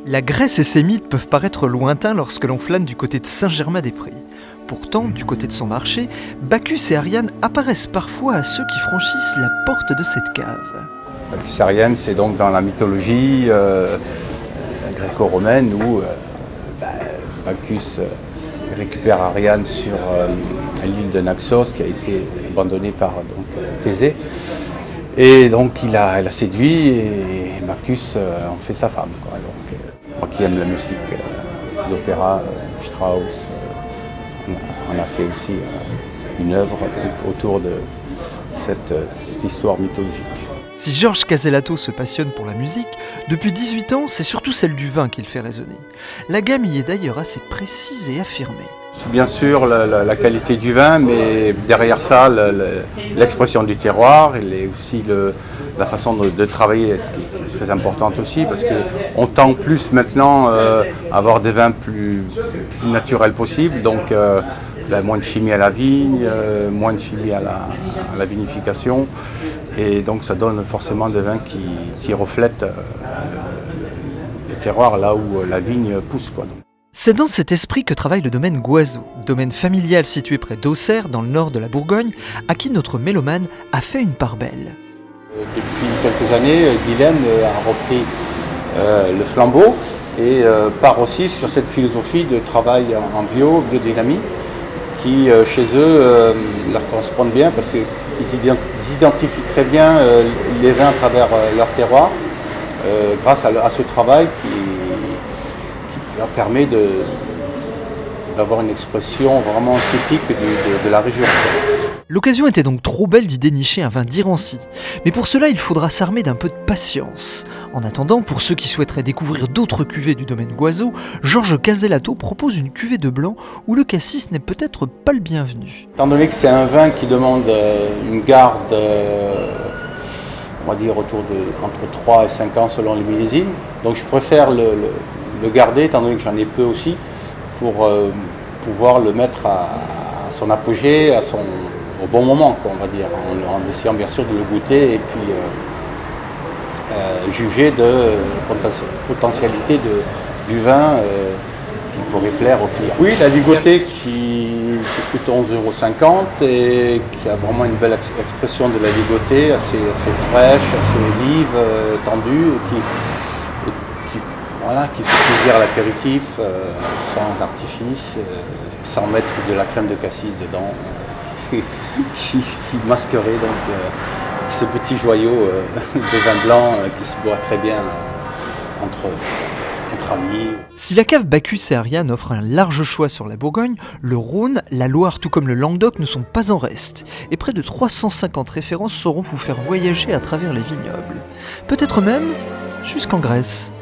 La Grèce et ses mythes peuvent paraître lointains lorsque l'on flâne du côté de Saint-Germain-des-Prés. Pourtant, du côté de son marché, Bacchus et Ariane apparaissent parfois à ceux qui franchissent la porte de cette cave. Bacchus et Ariane, c'est donc dans la mythologie gréco-romaine où Bacchus récupère Ariane sur l'île de Naxos qui a été abandonnée par Thésée. Et donc il la séduit et Bacchus en fait sa femme. Donc, moi qui aime la musique, l'opéra, Strauss, on a fait aussi une œuvre autour de cette histoire mythologique. Si Georges Casellato se passionne pour la musique, depuis 18 ans, c'est surtout celle du vin qui le fait résonner. La gamme y est d'ailleurs assez précise et affirmée. C'est bien sûr la qualité du vin, mais derrière ça, l'expression du terroir, et aussi la façon de travailler qui est très importante aussi, parce qu'on tend plus maintenant à avoir des vins plus naturels possibles, donc moins de chimie à la vigne, moins de chimie à la vinification, et donc ça donne forcément des vins qui reflètent le terroir là où la vigne pousse, quoi. C'est dans cet esprit que travaille le domaine Goiseau, domaine familial situé près d'Auxerre, dans le nord de la Bourgogne, à qui notre mélomane a fait une part belle. Depuis quelques années, Guylaine a repris le flambeau et part aussi sur cette philosophie de travail en biodynamie qui, chez eux, leur correspond bien parce qu'ils identifient très bien les vins à travers leur terroir grâce à ce travail qui leur permet d'avoir une expression vraiment typique de la région. L'occasion était donc trop belle d'y dénicher un vin d'Irancy. Mais pour cela, il faudra s'armer d'un peu de patience. En attendant, pour ceux qui souhaiteraient découvrir d'autres cuvées du domaine Goiseau, Georges Casellato propose une cuvée de blanc où le cassis n'est peut-être pas le bienvenu. Étant donné que c'est un vin qui demande une garde, on va dire entre 3 et 5 ans selon les millésimes, donc je préfère le garder, étant donné que j'en ai peu aussi, pour pouvoir le mettre à son apogée, au bon moment, quoi, on va dire, en essayant bien sûr de le goûter et puis juger de potentialité du vin qui pourrait plaire aux clients. Oui, la ligotée qui coûte 11,50 € et qui a vraiment une belle expression de la ligotée, assez fraîche, assez vive, tendue, qui fait plaisir à l'apéritif, sans artifice, sans mettre de la crème de cassis dedans, qui masquerait donc ce petit joyau de vin blanc qui se boit très bien entre amis. Si la cave Bacchus et Ariane offre un large choix sur la Bourgogne, le Rhône, la Loire tout comme le Languedoc ne sont pas en reste, et près de 350 références sauront vous faire voyager à travers les vignobles. Peut-être même jusqu'en Grèce.